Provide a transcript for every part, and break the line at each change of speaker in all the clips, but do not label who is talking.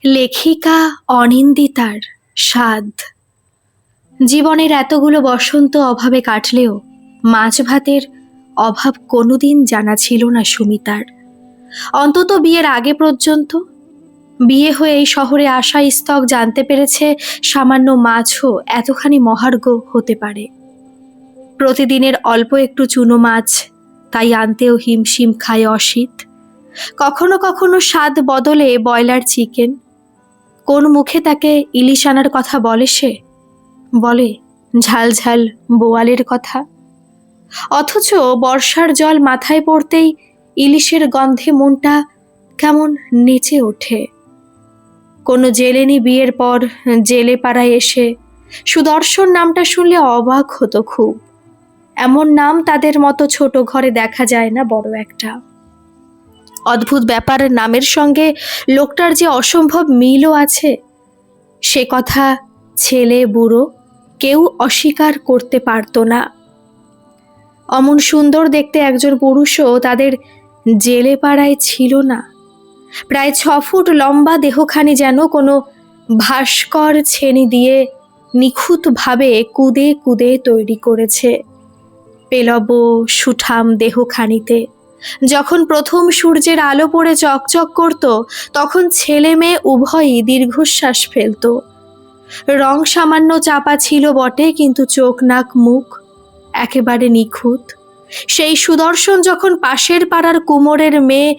লেখিকা অনিন্দিতার স্বাদ। জীবনের এতগুলো বসন্ত অভাবে কাটলেও মাছ ভাতের অভাব কোনোদিন জানা ছিল না সুমিতার। অন্তত বিয়ের আগে পর্যন্ত। বিয়ে হয়ে এই শহরে আসা স্তক জানতে পেরেছে সামান্য মাছও এতখানি মহার্ঘ হতে পারে। প্রতিদিনের অল্প একটু চুনো মাছ, তাই আনতেও হিমশিম খায় অসিত। কখনো কখনো স্বাদ বদলে ব্রয়লার চিকেন। কোন মুখে তাকে ইলিশ আনার কথা বলে সে? বলে ঝাল ঝাল বোয়ালের কথা। অথচ বর্ষার জল মাথায় পড়তেই ইলিশের গন্ধে মনটা কেমন নেচে ওঠে। কোনো জেলেনি বিয়ের পর জেলে পাড়ায় এসে সুদর্শন নামটা শুনলে অবাক হতো খুব। এমন নাম তাদের মতো ছোট ঘরে দেখা যায় না বড় একটা। অদ্ভুত ব্যাপার, নামের সঙ্গে লোকটার যে অসম্ভব মিলও আছে, সে কথা ছেলে বুড়ো কেউ অস্বীকার করতে পারত না। অমন সুন্দর দেখতে একজন পুরুষও তাদের জেলে পাড়ায় ছিল না। প্রায় 6 ফুট লম্বা দেহখানি যেন কোনো ভাস্কর ছেনি দিয়ে নিখুঁতভাবে কুদে কুদে তৈরি করেছে। পেলব সুঠাম দেহখানিতে যখন প্রথম সূর্যের আলো পড়ে চকচক করত, তখন ছেলে মেয়ে উভয়ই দীর্ঘশ্বাস ফেলত। রং সামান্য চাপা ছিল বটে, কিন্তু চোখ নাক মুখ একেবারে নিখুঁত। সেই সুদর্শন যখন পাশের পাড়ার কুমোরের মেয়ে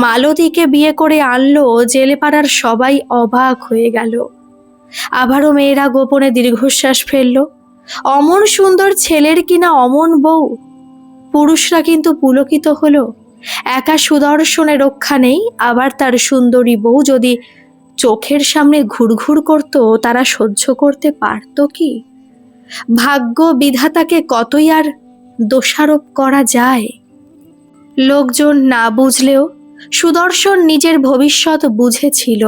মালতীকে বিয়ে করে আনলো, জেলে পাড়ার সবাই অবাক হয়ে গেল। আবারও মেয়েরা গোপনে দীর্ঘশ্বাস ফেলল। অমন সুন্দর ছেলের কিনা অমন বউ। পুরুষরা কিন্তু পুলকিত হলো। একা সুদর্শনে রক্ষা নেই, আবার তার সুন্দরী বউ যদি চোখের সামনে ঘুরঘুর করত, তারা সহ্য করতে পারত কি? ভাগ্য বিধাতাকে কতই আর দোষারোপ করা যায়। লোকজন না বুঝলেও সুদর্শন নিজের ভবিষ্যৎ বুঝেছিল।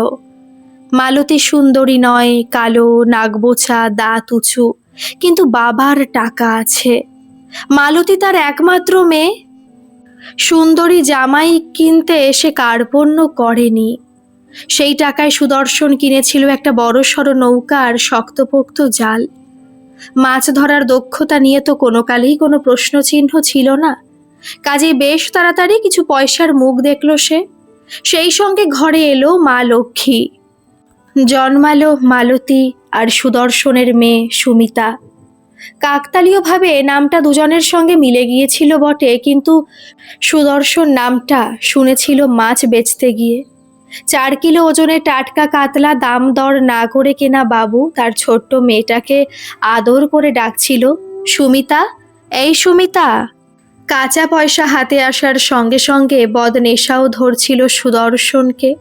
মালতী সুন্দরী নয়, কালো, নাগবোচা, দাঁত উঁচু, কিন্তু বাবার টাকা আছে। মালতী তার একমাত্র মেয়ে। সুন্দরী জামাই কিনতে সে কার্পণ্য করেনি। সেই টাকায় সুদর্শন কিনেছিল একটা বড়সড় নৌকা আর শক্তপোক্ত জাল। মাছ ধরার দক্ষতা নিয়ে তো কোনো কালেই কোনো প্রশ্নচিহ্ন ছিল না। কাজেই বেশ তাড়াতাড়ি কিছু পয়সার মুখ দেখল সে। সেই সঙ্গে ঘরে এলো মা লক্ষ্মী। জন্মালো মালতী আর সুদর্শনের মেয়ে সুমিতা। কাকতালীয়ভাবে নামটা দুজনের সঙ্গে মিলে গিয়েছিল বটে, কিন্তু সুদর্শন নামটা শুনেছিল মাছ বেচতে গিয়ে। 4 কিলো ওজনের টাটকা কাতলা দাম দর না করে কেনা বাবু তার ছোট্ট মেয়েটাকে আদর করে ডাকছিল সুমিতা, এই সুমিতা। কাঁচা পয়সা হাতে আসার সঙ্গে সঙ্গে বদনেশাও ধরছিল সুদর্শনকে।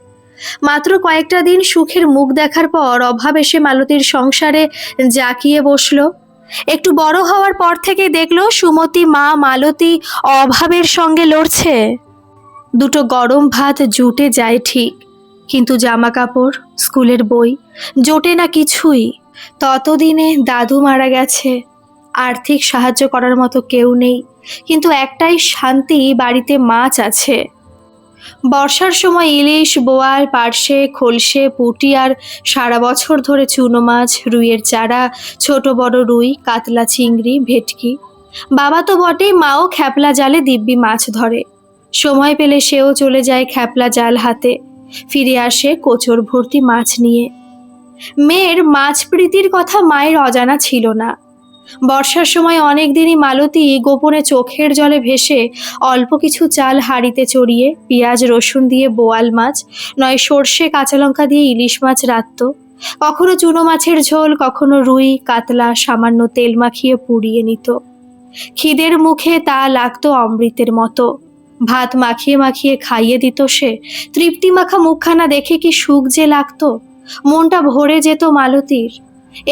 মাত্র কয়েকটা দিন সুখের মুখ দেখার পর অভাব এসে মালতীর সংসারে জাঁকিয়ে বসল। একটু বড় হওয়ার পর থেকে দেখলো সুমতি মা মালতী অভাবের সঙ্গে লড়ছে। দুটো গরম ভাত জুটে যায় ঠিক, কিন্তু জামা কাপড়, স্কুলের বই জোটে না কিছুই। ততদিনে দাদু মারা গেছে। আর্থিক সাহায্য করার মতো কেউ নেই, কিন্তু একটাই শান্তি, বাড়িতে মাছ আছে। বর্ষার সময় ইলিশ, বোয়াল, পার্শে, খলসে, পুঁটি আর সারা বছর ধরে চুনো মাছ, রুইয়ের চারা, ছোট বড় রুই, কাতলা, চিংড়ি, ভেটকি। বাবা তো বটেই, মাও খ্যাপলা জালে দিব্যি মাছ ধরে। সময় পেলে সেও চলে যায় খ্যাপলা জাল হাতে, ফিরে আসে কোচর ভর্তি মাছ নিয়ে। মেয়ের মাছ প্রীতির কথা মায়ের অজানা ছিল না। বর্ষার সময় অনেক দিনই মালতী গোপনে চোখের জলে ভেসে অল্প কিছু চাল হাঁড়িতে চড়িয়ে পেঁয়াজ রসুন দিয়ে বোয়াল মাছ, নয় সর্ষে কাঁচা লঙ্কা দিয়ে ইলিশ মাছ রাঁধত। কখনো চুনো মাছের ঝোল, কখনো রুই কাতলা সামান্য তেল মাখিয়ে পুড়িয়ে নিত। খিদের মুখে তা লাগতো অমৃতের মতো। ভাত মাখিয়ে মাখিয়ে খাইয়ে দিত সে। তৃপ্তি মাখা মুখখানা দেখে কি সুখ যে লাগতো। মনটা ভরে যেত মালতীর।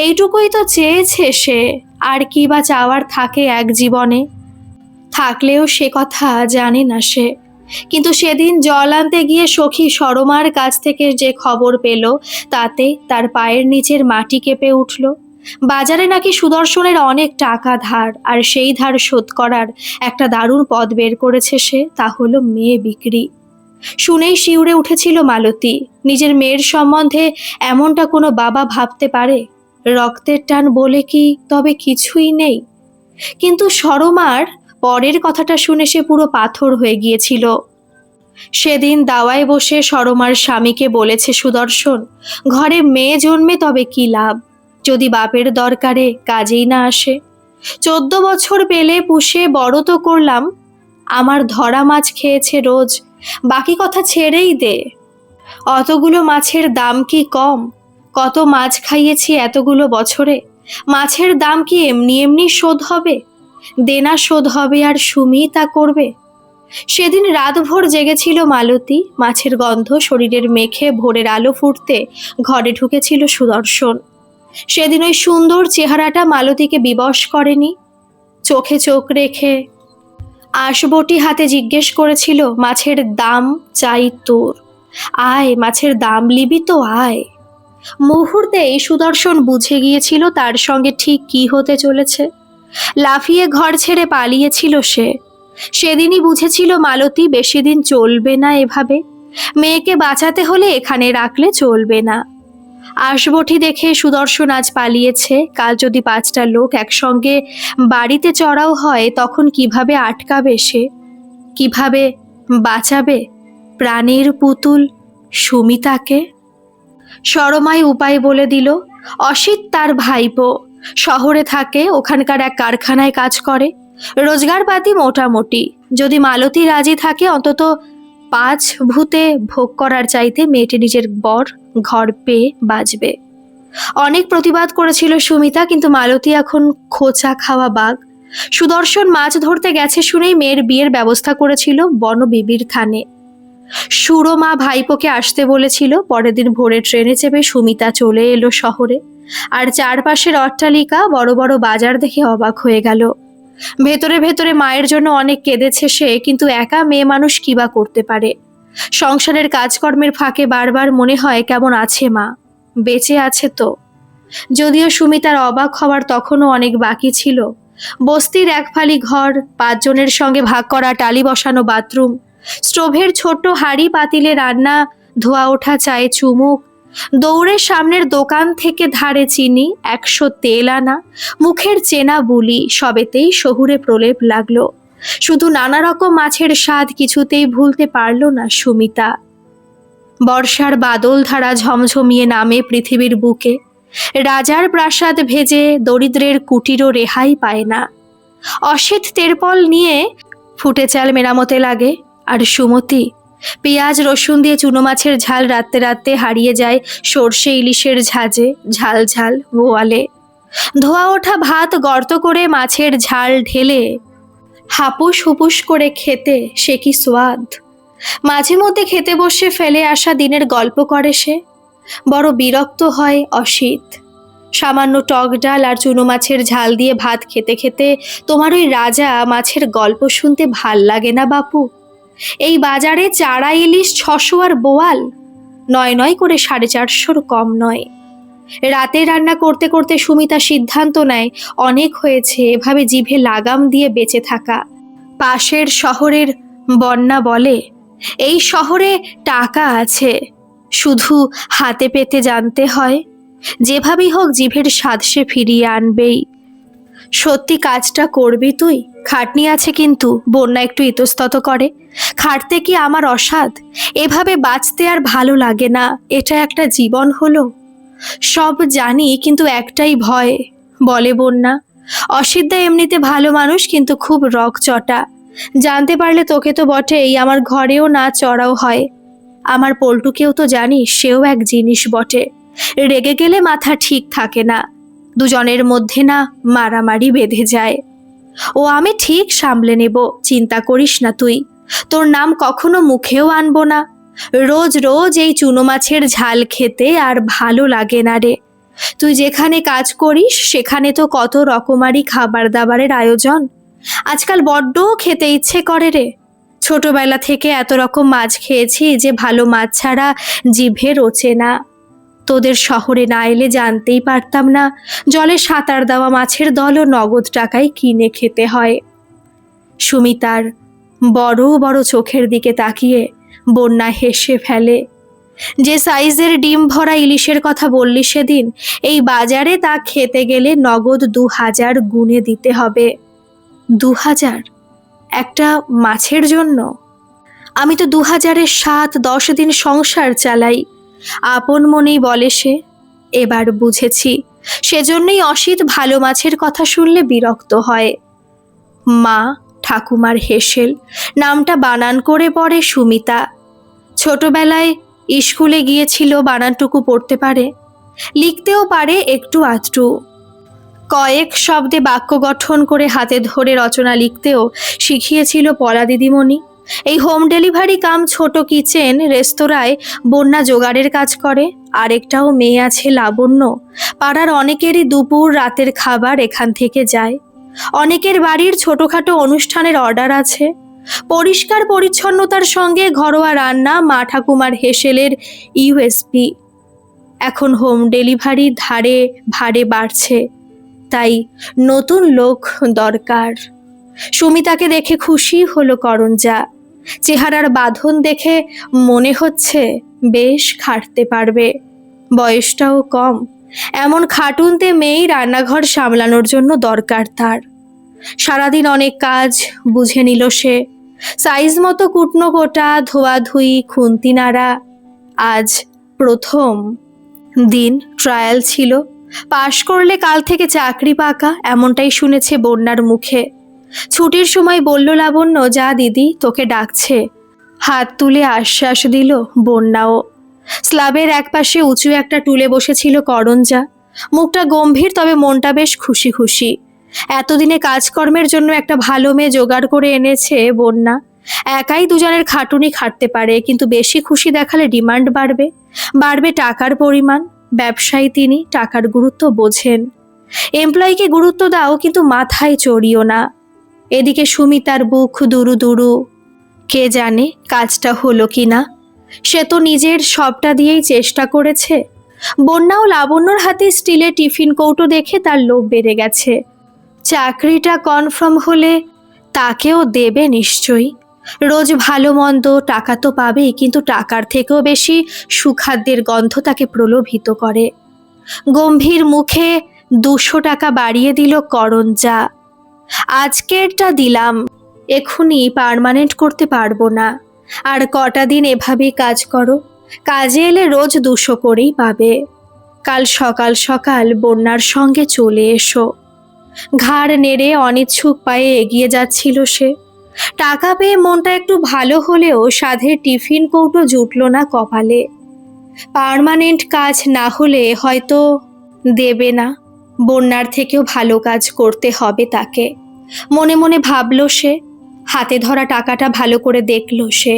এইটুকুই তো চেয়েছে সে, আর কি বা চাওয়ার থাকে এক জীবনে। থাকলেও সে কথা জানে না সে। কিন্তু সেদিন জল আনতে গিয়ে সখী সরমার কাছ থেকে যে খবর পেল, তাতে তার পায়ের নিচের মাটি কেঁপে উঠল। বাজারে নাকি সুদর্শনের অনেক টাকা ধার, আর সেই ধার শোধ করার একটা দারুণ পথ বের করেছে সে, তা হলো মেয়ে বিক্রি। শুনেই শিউরে উঠেছিল মালতী। নিজের মেয়ের সম্বন্ধে এমনটা কোনো বাবা ভাবতে পারে? রক্তের টান বলে কি তবে কিছুই নেই? কিন্তু সরমার পরের কথাটা শুনে সে পুরো পাথর হয়ে গিয়েছিল। সেদিন দাওয়ায় বসে সরমার স্বামীকে বলেছে সুদর্শন, ঘরে মেয়ে জন্মে তবে কি লাভ, যদি বাপের দরকারে কাজেই না আসে। 14 বছর পেলে পুষে বড় তো করলাম, আমার ধরা মাছ খেয়েছে রোজ, বাকি কথা ছেড়েই দে। অতগুলো মাছের দাম কি কম? কত মাছ খাইয়েছি এতগুলো বছরে, মাছের দাম কি এমনি এমনি শোধ হবে? দেনা শোধ হবে আর সুমি তা করবে। সেদিন রাতভর জেগেছিল মালতী। মাছের গন্ধ শরীরের মেখে ভোরের আলো ফুটতে ঘরে ঢুকেছিল সুদর্শন। সেদিন ওই সুন্দর চেহারাটা মালতীকে বিবশ করেনি। চোখে চোখ রেখে আশবটি হাতে জিজ্ঞেস করেছিল, মাছের দাম চাই তোর, আয় মাছের দাম লিবি তো আয়। মুহূর্তেই সুদর্শন বুঝে গিয়েছিল তার সঙ্গে ঠিক কি হতে চলেছে। লাফিয়ে ঘর ছেড়ে পালিয়েছিল সে। সেদিনই বুঝেছিল মালতী বেশি দিন চলবে না এভাবে। মেয়েকে বাঁচাতে হলে এখানে রাখলে চলবে না। আশবটি দেখে সুদর্শন আজ পালিয়েছে, কাল যদি 5টা লোক একসঙ্গে বাড়িতে চড়াও হয় তখন কিভাবে আটকাবে সে? কিভাবে বাঁচাবে প্রাণের পুতুল সুমিতাকে? সরমাই উপায় বলে দিল। অসিত তার ভাইপো, শহরে থাকে, ওখানকার এক কারখানায় কাজ করে, রোজগারপাতি মোটামুটি। যদি মালতী রাজি থাকে অন্তত 5 ভূতে ভোগ করার চাইতে মেয়েটি নিজের বর ঘর পেয়ে বাঁচবে। অনেক প্রতিবাদ করেছিল সুমিতা, কিন্তু মালতী এখন খোঁচা খাওয়া বাঘ। সুদর্শন মাছ ধরতে গেছে শুনেই মেয়ের বিয়ের ব্যবস্থা করেছিল বনবিবির থানে। সুরমা ভাইপোকে আসতে বলেছিল। পরের দিন ভোরে ট্রেনে চেপে সুমিতা চলে এলো শহরে। আর চারপাশের অট্টালিকা, বড় বড় বাজার দেখে অবাক হয়ে গেল। ভেতরে ভেতরে মায়ের জন্য অনেক কেঁদেছে সে, কিন্তু একা মেয়ে মানুষ কি বা করতে পারে? সংসারের কাজকর্মের ফাঁকে বারবার মনে হয় কেমন আছে মা, বেঁচে আছে তো। যদিও সুমিতার অবাক হওয়ার তখনও অনেক বাকি ছিল। বস্তির এক ফালি ঘর, 5 জনের সঙ্গে ভাগ করা টালি বসানো বাথরুম, স্টোভের ছোট্ট হাঁড়ি পাতিলে রান্না, ধোয়া ওঠা চায়ে চুমুক, দৌড়ে সামনের দোকান থেকে ধারে চিনি, 100 তেল আনা, মুখের চেনা বুলি, সবেতেই শহুরে প্রলেপ লাগলো। শুধু নানা রকম মাছের স্বাদ কিছুতেই ভুলতে পারল না সুমিতা। বর্ষার বাদল ধারা ঝমঝমিয়ে নামে পৃথিবীর বুকে। রাজার প্রাসাদ ভেজে দরিদ্রের কুটিরও রেহাই পায় না। অসিত তেরপল নিয়ে ফুটে চাল মেরামতে লাগে, আর সুমতি পেঁয়াজ রসুন দিয়ে চুনো মাছের ঝাল রাঁধতে রাঁধতে হারিয়ে যায় সর্ষে ইলিশের ঝাঁজে, ঝাল ঝাল বোয়ালে। ধোয়া ওঠা ভাত গর্ত করে মাছের ঝাল ঢেলে হাপুস হুপুস করে খেতে সে কি সোয়াদ! মাঝে মধ্যে খেতে বসে ফেলে আসা দিনের গল্প করে সে। বড় বিরক্ত হয় অসিত। সামান্য টক ডাল আর চুনো মাছের ঝাল দিয়ে ভাত খেতে খেতে তোমার ওই রাজা মাছের গল্প শুনতে ভাল লাগে না বাপু? এই বাজারে চারা ইলিশ 600 আর বোয়াল 9 করে 450-র কম নয়। রাতে রান্না করতে করতে সুমিতা সিদ্ধান্ত নেয় অনেক হয়েছে এভাবে জিভে লাগাম দিয়ে বেঁচে থাকা। পাশের শহরের বন্যা বলে, এই শহরে টাকা আছে, শুধু হাতে পেতে জানতে হয়। যেভাবেই হোক জিভের স্বাদ সে ফিরিয়ে আনবেই। সত্যি কাজটা করবি তুই? খাটনি আছে কিন্তু। বন্যা একটু ইতস্তত করে, খাটতে কি আমার অসাধ? এভাবে বাঁচতে আর ভালো লাগে না। এটা একটা জীবন হলো? সব জানি, কিন্তু একটাই ভয়। বলে বন্যা, অসিতদা এমনিতে ভালো মানুষ, কিন্তু খুব রকচটা। জানতে পারলে তোকে তো বটেই, আমার ঘরেও না চড়াও হয়। আমার পল্টুকেও তো জানিস, সেও এক জিনিস বটে। রেগে গেলে মাথা ঠিক থাকে না, দুজনের মধ্যে না মারামারি বেঁধে যায়। ও আমি ঠিক সামলে নেব, চিন্তা করিস না তুই। তোর নাম কখনো মুখেও আনবো না। রোজ রোজ এই চুনো মাছের ঝাল খেতে আর ভালো লাগে না রে। তুই যেখানে কাজ করিস সেখানে তো কত রকমারি খাবার দাবারের আয়োজন। আজকাল বড্ড খেতে ইচ্ছে করে রে। ছোটবেলা থেকে এত রকম মাছ খেয়েছি যে ভালো মাছ ছাড়া জিভে রোচে না। তোদের শহরে না এলে জানতেই পারতাম না জলে সাঁতার দেওয়া মাছের দলও নগদ টাকায় কিনে খেতে হয়। সুমিতার বড় বড় চোখের দিকে তাকিয়ে বন্যা হেসে ফেলে। যে সাইজের ডিম ভরা ইলিশের কথা বললি সেদিন, এই বাজারে তা খেতে গেলে নগদ 2000 গুনে দিতে হবে। 2000 একটা মাছের জন্য? আমি তো 2000-এর 7-10 দিন সংসার চালাই, আপন মনেই বলে সে। এবার বুঝেছি, সেজন্যই অসিত ভালো মাছের কথা শুনলে বিরক্ত হয়। মা ঠাকুমার হেসেল, নামটা বানান করে পড়ে সুমিতা। ছোটবেলায় স্কুলে গিয়েছিল, বানানটুকু পড়তে পারে, লিখতেও পারে একটু আধটু। কয়েক শব্দে বাক্য গঠন করে হাতে ধরে রচনা লিখতেও শিখিয়েছিল পলা দিদিমণি। এই হোম ডেলিভারি কাম ছোট কিচেন রেস্তোরাঁয় বন্যা জোগাড়ের কাজ করে। আরেকটাও মেয়ে আছে লাবণ্য, পাড়ার অনেকেরই দুপুর রাতের খাবার এখান থেকে যায়। অনেকের বাড়ির ছোটখাটো অনুষ্ঠানের অর্ডার আছে। পরিষ্কার পরিচ্ছন্নতার সঙ্গে ঘরোয়া রান্না মা ঠাকুমার হেসেলের ইউএসপি। এখন হোম ডেলিভারির ধারে ভাড়ে বাড়ছে, তাই নতুন লোক দরকার। সুমিতাকে দেখে খুশি হলো করঞ্জা। চেহারার বাঁধন দেখে মনে হচ্ছে বেশ খাটতে পারবে, বয়সটাও কম। এমন খাটুনতে মেয়েই রান্নাঘর সামলানোর জন্য দরকার তার। সারাদিন অনেক কাজ বুঝে নিল সে, সাইজ মতো কুটনো কোটা, ধোয়াধুয়ি, খুন্তি নাড়া। আজ প্রথম দিন ট্রায়াল ছিল, পাশ করলে কাল থেকে চাকরি পাকা, এমনটাই শুনেছে বন্যার মুখে। ছুটির সময় বলল লাবণ্য, যা দিদি তোকে ডাকছে। হাত তুলে আশ্বাস দিল বন্যাও। স্ল্যাবের একপাশে উঁচু একটা টুলে বসেছিল করঞ্জা, মুখটা গম্ভীর তবে মনটা বেশ খুশি খুশি। এতদিনে কাজকর্মের জন্য একটা ভালো মেয়ে জোগাড় করে এনেছে বন্যা। একাই দুজনের খাটুনি খাটতে পারে, কিন্তু বেশি খুশি দেখালে ডিমান্ড বাড়বে, বাড়বে টাকার পরিমাণ। ব্যবসায়ী তিনি, টাকার গুরুত্ব বোঝেন। এমপ্লয়িকে গুরুত্ব দাও, কিন্তু মাথায় চড়িও না। এদিকে সুমিতার বুক দুরু দুরু, কে জানে কাজটা হলো কি না। সে তো নিজের সবটা দিয়েই চেষ্টা করেছে। বন্যাও লাবণ্যর হাতে স্টিলের টিফিন কৌটো দেখে তার লোভ বেড়ে গেছে। চাকরিটা কনফার্ম হলে তাকেও দেবে নিশ্চয়ই। রোজ ভালো মন্দ টাকা তো পাবেই, কিন্তু টাকার থেকেও বেশি সুখাদ্যের গন্ধ তাকে প্রলোভিত করে। গম্ভীর মুখে 200 টাকা বাড়িয়ে দিল করঞ্জা। আজকেরটা দিলাম, এক্ষুনি পার্মানেন্ট করতে পারবো না, আর কটা দিন এভাবেই কাজ করো, কাজে এলে রোজ 200 করেই পাবে। কাল সকাল সকাল বন্যার সঙ্গে চলে এসো। ঘাড় নেড়ে অনিচ্ছুক পায়ে এগিয়ে যাচ্ছিল সে। টাকা পেয়ে মনটা একটু ভালো হলেও সাধের টিফিন কৌটো জুটল না কপালে। পার্মানেন্ট কাজ না হলে হয়তো দেবে না, বন্যার থেকেও ভালো কাজ করতে হবে তাকে। মনে মনে ভাবল সে। হাতে ধরা টাকাটা ভালো করে দেখল সে।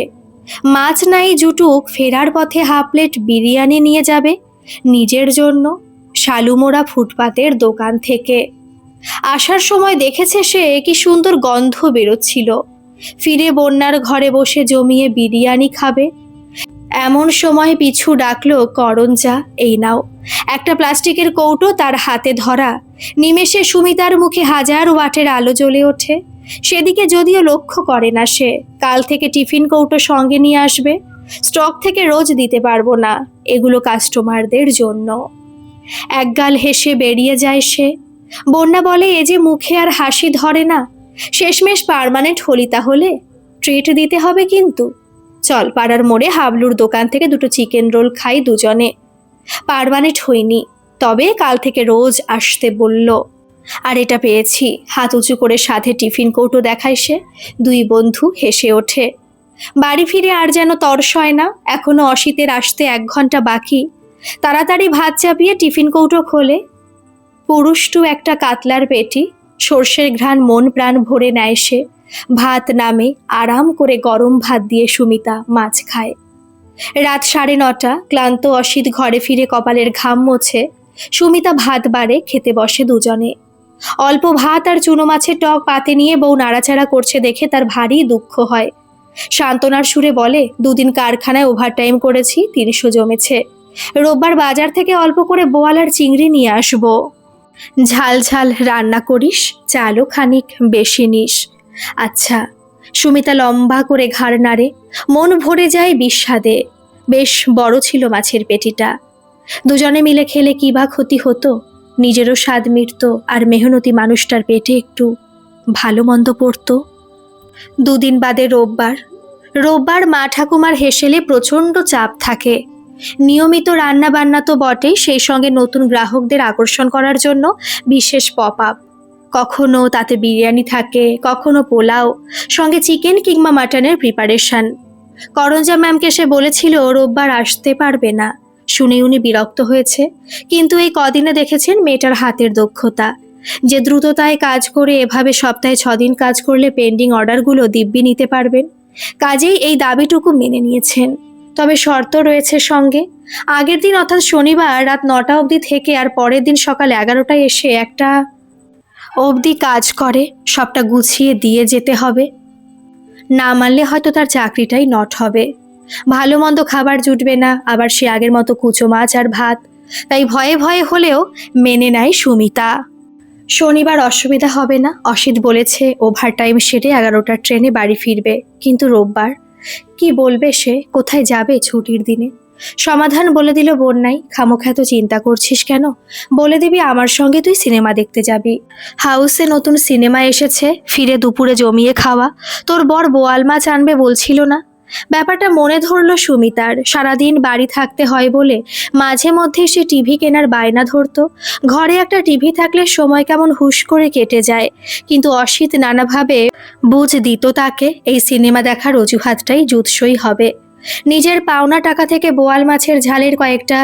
মাছ নাই জুটুক, ফেরার পথে হাফ প্লেট বিরিয়ানি নিয়ে যাবে নিজের জন্য, শালুমোড়া ফুটপাতের দোকান থেকে। আসার সময় দেখেছে সে কি সুন্দর গন্ধ বেরোচ্ছিল। ফিরে বন্যার ঘরে বসে জমিয়ে বিরিয়ানি খাবে। এমন সময় পিছু ডাকলো করঞ্জা, এই নাও। একটা প্লাস্টিকের কৌটো তার হাতে ধরা। নিমেষে সুমিতার মুখে 1000 ওয়াটের আলো জ্বলে ওঠে। সেদিকে যদিও লক্ষ্য করে না সে। কাল থেকে টিফিন কৌটো সঙ্গে নিয়ে আসবে। স্টক থেকে রোজ দিতে পারবো না, এগুলো কাস্টমারদের জন্য। একগাল হেসে বেরিয়ে যায় সে। বন্যা বলে, এ যে মুখে আর হাসি ধরে না। শেষমেশ পার্মানেন্ট হলি তাহলে? ট্রিট দিতে হবে কিন্তু। চল পাড়ার মোড়ে হাবলুর দোকান থেকে 2টো চিকেন রোল খাই দুজনে। পার্মানেন্ট হইনি, তবে কাল থেকে রোজ আসতে বলল। আর এটা পেয়েছি। হাত উঁচু করে সাধে টিফিন কৌটো দেখায় সে। 2 বন্ধু হেসে ওঠে। বাড়ি ফিরে আর যেন তরস হয় না। এখনো অসিতের আসতে 1 ঘন্টা বাকি। তাড়াতাড়ি ভাত চাপিয়ে টিফিন কৌটো খোলে। পুরুষ্টু একটা কাতলার পেটি, সর্ষের ঘ্রাণ মন প্রাণ ভরে নেয় সে। ভাত নামে, আরাম করে গরম ভাত দিয়ে সুমিতা মাছ খায়। রাত 9:30, ক্লান্ত অসিত ঘরে ফিরে কপালের ঘাম মোছে। সুমিতা ভাত বাড়ে, খেতে বসে দুজনে। অল্প ভাত আর চুনো মাছের টক পাতে নিয়ে বউ নাড়াচাড়া করছে দেখে তার ভারী দুঃখ হয়। সান্ত্বনার সুরে বলে, 2 দিন কারখানায় ওভারটাইম করেছি, 300 জমেছে। রোববার বাজার থেকে অল্প করে বোয়াল আর চিংড়ি নিয়ে আসবো। ঝাল ঝাল রান্না করিস, চালও খানিক বেশি নিস। আচ্ছা, সুমিতা লম্বা করে ঘাড় নাড়ে, মন ভরে যায় বিস্বাদে। বেশ বড় ছিল মাছের পেটিটা। দুজনে মিলে খেলে কি বা ক্ষতি হতো? নিজেরও স্বাদ মিটত, আর মেহনতি মানুষটার পেটে একটু ভালো মন্দ পড়ত। দুদিন বাদে রোববার। রোববার মা ঠাকুমার হেসেলে প্রচণ্ড চাপ থাকে। নিয়মিত রান্না বান্না তো বটেই, সেই সঙ্গে নতুন গ্রাহকদের আকর্ষণ করার জন্য বিশেষ পপ আপ। কখনো তাতে বিরিয়ানি থাকে, কখনো পোলাও, সঙ্গে চিকেন কিংবা মাটনের প্রিপারেশন। করঞ্জা ম্যামকে সে বলেছিল রোববার আসতে পারবে না। শুনে উনি বিরক্ত হয়েছে, কিন্তু এই কদিনে দেখেছেন মেয়েটার হাতের দক্ষতা। যে দ্রুততায় কাজ করে এভাবে সপ্তাহে 6 দিন কাজ করলে পেন্ডিং অর্ডারগুলো দিব্যি নিতে পারবেন। কাজেই এই দাবিটুকু মেনে নিয়েছেন। তবে শর্ত রয়েছে সঙ্গে। আগের দিন অর্থাৎ শনিবার রাত 9টা অবধি থেকে আর পরের দিন সকাল 11টায় এসে একটা অবধি কাজ করে সবটা গুছিয়ে দিয়ে যেতে হবে। না মানলে হয়তো তার চাকরিটাই নট হবে। ভালো মন্দ খাবার জুটবে না, আবার সে আগের মতো কুচো মাছ আর ভাত। তাই ভয়ে ভয়ে হলেও মেনে নেয় সুমিতা। শনিবার অসুবিধা হবে না, অসিত বলেছে ওভারটাইম সেরে 11টার ট্রেনে বাড়ি ফিরবে। কিন্তু রোববার কি বলবে সে? কোথায় যাবে ছুটির দিনে? সমাধান বলে দিল বন্যাই, খামোখা এত চিন্তা করছিস কেন? বলে দিবি আমার সঙ্গে তুই সিনেমা দেখতে যাবি। হাউসে নতুন সিনেমা এসেছে, ফিরে দুপুরে জমিয়ে খাওয়া। তোর বর বোয়াল মাছ আনবে বলছিল না? ব্যাপারটা মনে ধরল সুমিতার। সারাদিন বাড়ি থাকতে হয় বলে মাঝে মধ্যে সে টিভি কেনার বায়না ধরতো। ঘরে একটা টিভি থাকলে সময় কেমন হুশ করে কেটে যায়। কিন্তু অসিত নানাভাবে বুঝ দিত তাকে এই সিনেমা দেখার অজুহাতটাই জুৎসই হবে। নিজের পাওনা টাকা থেকে বোয়াল মাছের ঝালের কয়েকটা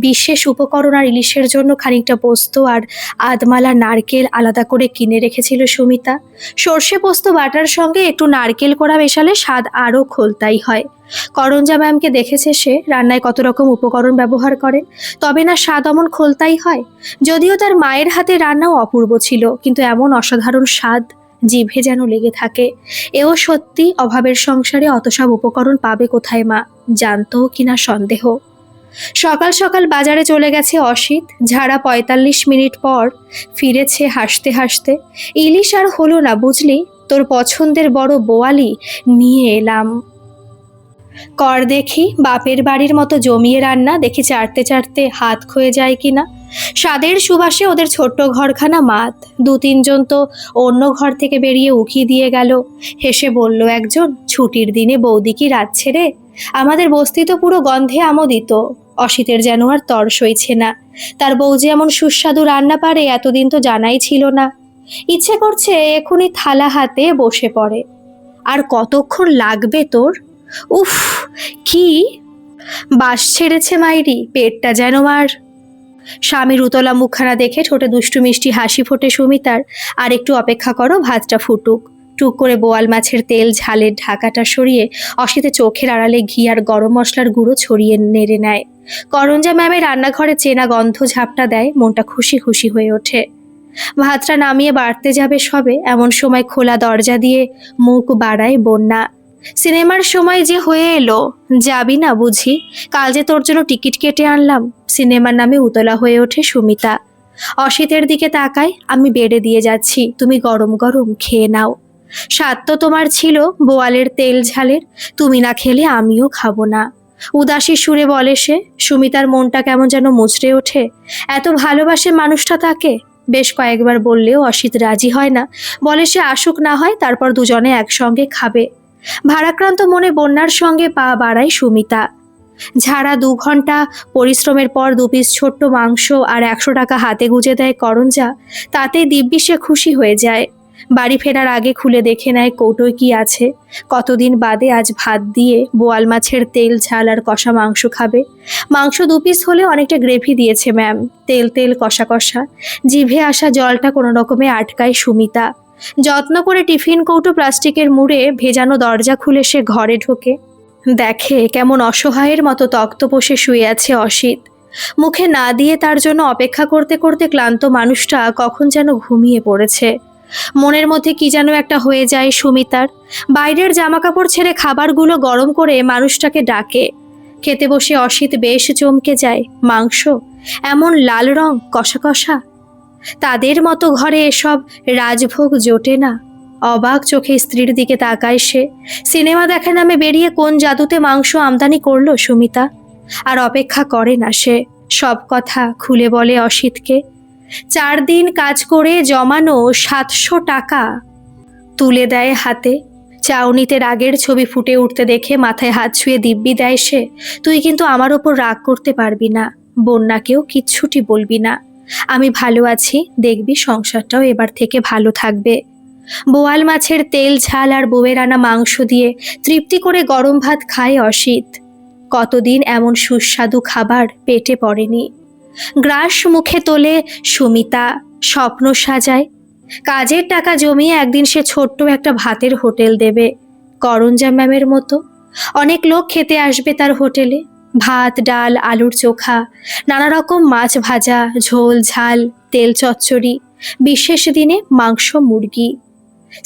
বিশেষ উপকরণ আর ইলিশের জন্য খানিকটা পোস্ত আর আধমালা নারকেল আলাদা করে কিনে রেখেছিল সুমিতা। সর্ষে পোস্ত বাটার সঙ্গে একটু নারকেল কোড়া মেশালে স্বাদ আরও খোলতাই হয়। করঞ্জা ম্যামকে দেখেছে সে রান্নায় কত রকম উপকরণ ব্যবহার করেন, তবে না স্বাদ অমন খোলতাই হয়। যদিও তার মায়ের হাতে রান্নাও অপূর্ব ছিল, কিন্তু এমন অসাধারণ স্বাদ জিভে যেন লেগে থাকে। এও সত্যি, অভাবের সংসারে অত সব উপকরণ পাবে কোথায় মা? জানতো কিনা সন্দেহ। সকাল সকাল বাজারে চলে গেছে অসিত। ঝাড়া 45 মিনিট পর ফিরেছে হাসতে হাসতে। ইলিশ আর হলো না বুঝলি, তোর পছন্দের বড় বোয়ালি নিয়ে এলাম। কর দেখি বাপের বাড়ির মতো জমিয়ে রান্না, দেখি চাটতে চাটতে হাত ক্ষয়ে যায় কিনা। স্বাদের সুবাসে ওদের ছোট্ট ঘরখানা মাত। 2-3 জন তো অন্য ঘর থেকে বেরিয়ে উকি দিয়ে গেল। হেসে বলল একজন, ছুটির দিনে বৌদি কি রাত ছেড়ে? আমাদের বস্তি তো পুরো গন্ধে আমোদিত। অসিতের যেন আর তর সইছে না। তার বউ যে এমন সুস্বাদু রান্না পারে এতদিন তো জানাই ছিল না। ইচ্ছে করছে এখনই থালা হাতে বসে পড়ে। আর কতক্ষণ লাগবে তোর? উফ, কি বাস ছেড়েছে মাইরি, পেটটা যেন আর। স্বামীর উতলা মুখখানা দেখে ঠোঁটে দুষ্টু মিষ্টি হাসি ফোটে সুমিতার। আর একটু অপেক্ষা করো, ভাতটা ফুটুক। টুক করে বোয়াল মাছের তেল ঝালের ঢাকাটা সরিয়ে অসিতে চোখের আড়ালে ঘি আর গরম মশলার গুঁড়ো ছড়িয়ে নেড়ে নেয়। করঞ্জা ম্যামের রান্নাঘরে চেনা গন্ধ ঝাপটা দেয়, মনটা খুশি খুশি হয়ে ওঠে। ভাতটা নামিয়ে বাড়তে যাবে সবে, এমন সময় খোলা দরজা দিয়ে মুখ বাড়ায় বন্যা। সিনেমার সময় যে হয়ে এলো, যাবি না বুঝি? কাল যে তোর জন্য টিকিট কেটে আনলাম। সিনেমার নামে উতলা হয়ে ওঠে সুমিতা। অসিতের দিকে তাকায়, আমি বেড়ে দিয়ে যাচ্ছি, তুমি গরম গরম খেয়ে নাও। স্বাদ তো তোমার ছিল বোয়ালের তেল ঝালের, তুমি না খেলে আমিও খাবো না। উদাসী সুরে বলে সে। সুমিতার মনটা কেমন যেন মুচড়ে ওঠে। এত ভালোবাসে মানুষটা তাকে। বেশ কয়েকবার বললেও অসিত রাজি হয় না। বলে সে আসুক না হয়, তারপর দুজনে একসঙ্গে খাবে। ভারাক্রান্ত মনে বন্যার সঙ্গে পা বাড়ায় সুমিতা। ঝাড়া 2 ঘন্টা পরিশ্রমের পর 2 পিস ছোট্ট মাংস আর 100 টাকা হাতে গুঁজে দেয় করঞ্জা। তাতে দিব্যি সে খুশি হয়ে যায়। বাড়ি ফেরার আগে খুলে দেখে নেয় কৌটোয় কি আছে। কতদিন বাদে আজ ভাত দিয়ে বোয়াল মাছের তেল ঝাল আর কষা মাংস খাবে। মাংস 2 পিস হলে অনেকটা গ্রেভি দিয়েছে ম্যাম। তেল তেল কষা কষা। জিভে আসা জলটা কোনো রকমে আটকায় সুমিতা। যত্ন করে টিফিন কৌটো প্লাস্টিকের মুড়ে ভেজানো দরজা খুলে সে ঘরে ঢোকে। দেখে কেমন অসহায়ের মতো তক্তপোষে শুয়ে আছে অসিত। মুখে না দিয়ে তার জন্য অপেক্ষা করতে করতে ক্লান্ত মানুষটা কখন যেন ঘুমিয়ে পড়েছে। মনের মধ্যে কি যেন একটা হয়ে যায় সুমিতার। বাইরের জামাকাপড় ছেড়ে খাবারগুলো গরম করে মানুষটাকে ডাকে। খেতে বসে অসিত বেশ চমকে যায়। মাংস এমন লাল রং, কষা কষা। তাদের মতো ঘরে এসব রাজভোগ জোটে না। অবাক চোখে স্ত্রীর দিকে তাকায় সে। সিনেমা দেখা নামে বেরিয়ে কোন জাদুতে মাংস আমদানি করলো সুমিতা? আর অপেক্ষা করে না সে, সব কথা খুলে বলে অসিতকে। 4 দিন কাজ করে জমানো 700 টাকা তুলে দেয় হাতে। চাউনিতে রাগের ছবি ফুটে উঠতে দেখে মাথায় হাত ছুঁয়ে দিব্যি দেয় সে, তুই কিন্তু আমার ওপর রাগ করতে পারবি না, বন্যাকেও কিচ্ছুটি বলবি না। আমি ভালো আছি, দেখবি সংসারটাও এবার থেকে ভালো থাকবে। বোয়াল মাছের তেল ঝাল আর বউয়ের আনা মাংস দিয়ে তৃপ্তি করে গরম ভাত খায় অসিত। কতদিন এমন সুস্বাদু খাবার পেটে পড়েনি। গ্রাস মুখে তোলে সুমিতা, স্বপ্ন সাজায়। কাজের টাকা জমিয়ে একদিন সে ছোট্ট একটা ভাতের হোটেল দেবে, করঞ্জা ম্যামের মতো। অনেক লোক খেতে আসবে তার হোটেলে। ভাত, ডাল, আলুর চোখা, নানা রকম মাছ ভাজা, ঝোল ঝাল, তেল চচ্চড়ি, বিশেষ দিনে মাংস মুরগি।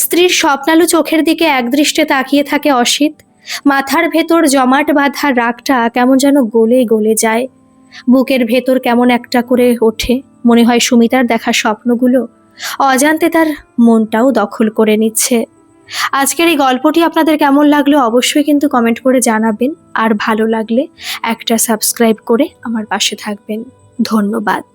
স্ত্রীর স্বপ্নালু চোখের দিকে একদৃষ্টে তাকিয়ে থাকে অসিত। মাথার ভেতর জমাট বাঁধা রাগটা কেমন যেন গলে গলে যায়। বুকের ভেতর কেমন একটা করে ওঠে। মনে হয় সুমিতার দেখা স্বপ্নগুলো অজান্তে তার মনটাও দখল করে নিচ্ছে। আজকের এই গল্পটি আপনাদের কেমন লাগলো অবশ্যই কিন্তু কমেন্ট করে জানাবেন। আর ভালো লাগলে একটা সাবস্ক্রাইব করে আমার পাশে থাকবেন। ধন্যবাদ।